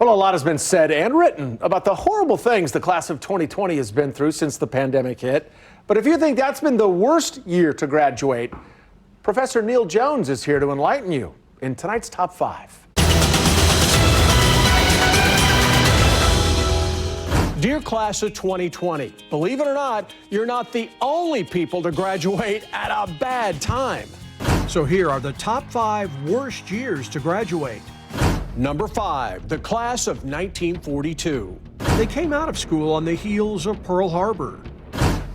Well, a lot has been said and written about the horrible things the class of 2020 has been through since the pandemic hit. But if you think that's been the worst year to graduate, Professor Neal Jones is here to enlighten you in tonight's Top 5. Dear class of 2020, believe it or not, you're not the only people to graduate at a bad time. So here are the top 5 worst years to graduate. Number 5, the class of 1942. They came out of school on the heels of Pearl Harbor.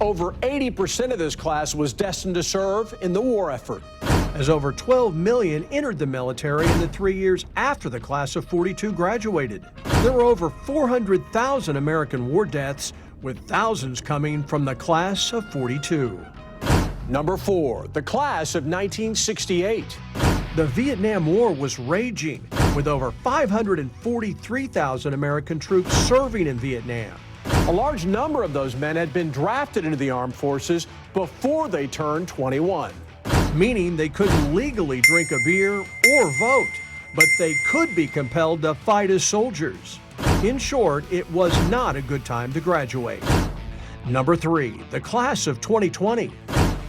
Over 80% of this class was destined to serve in the war effort. As over 12 million entered the military in the 3 years after the class of 42 graduated. There were over 400,000 American war deaths, with thousands coming from the class of 42. Number 4, the class of 1968. The Vietnam War was raging, with over 543,000 American troops serving in Vietnam. A large number of those men had been drafted into the armed forces before they turned 21. Meaning they couldn't legally drink a beer or vote, but they could be compelled to fight as soldiers. In short, it was not a good time to graduate. Number 3, the class of 2020.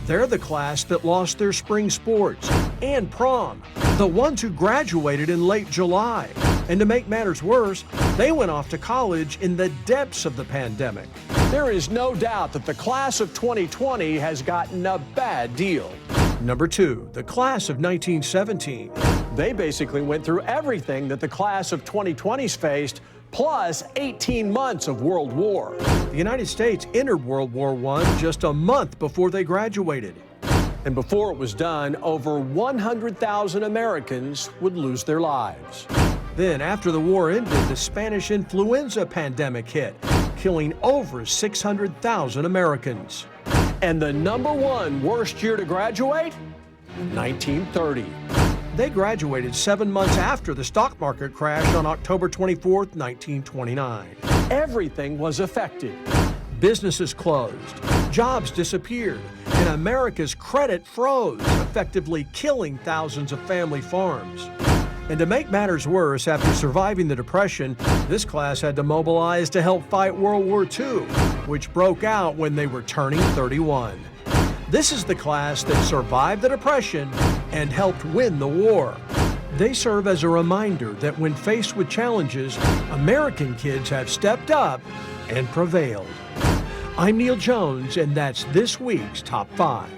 They're the class that lost their spring sports and prom, the ones who graduated in late July. And to make matters worse, they went off to college in the depths of the pandemic. There is no doubt that the class of 2020 has gotten a bad deal. Number 2, the class of 1917. They basically went through everything that the class of 2020's faced, plus 18 months of World War. The United States entered World War I just a month before they graduated. And before it was done, over 100,000 Americans would lose their lives. Then, after the war ended, the Spanish influenza pandemic hit, killing over 600,000 Americans. And the number 1 worst year to graduate? 1930. They graduated 7 months after the stock market crash on October 24, 1929. Everything was affected. Businesses closed, jobs disappeared, and America's credit froze, effectively killing thousands of family farms. And to make matters worse, after surviving the Depression, this class had to mobilize to help fight World War II, which broke out when they were turning 31. This is the class that survived the Depression and helped win the war. They serve as a reminder that when faced with challenges, American kids have stepped up and prevailed. I'm Neal Jones, and that's this week's Top 5.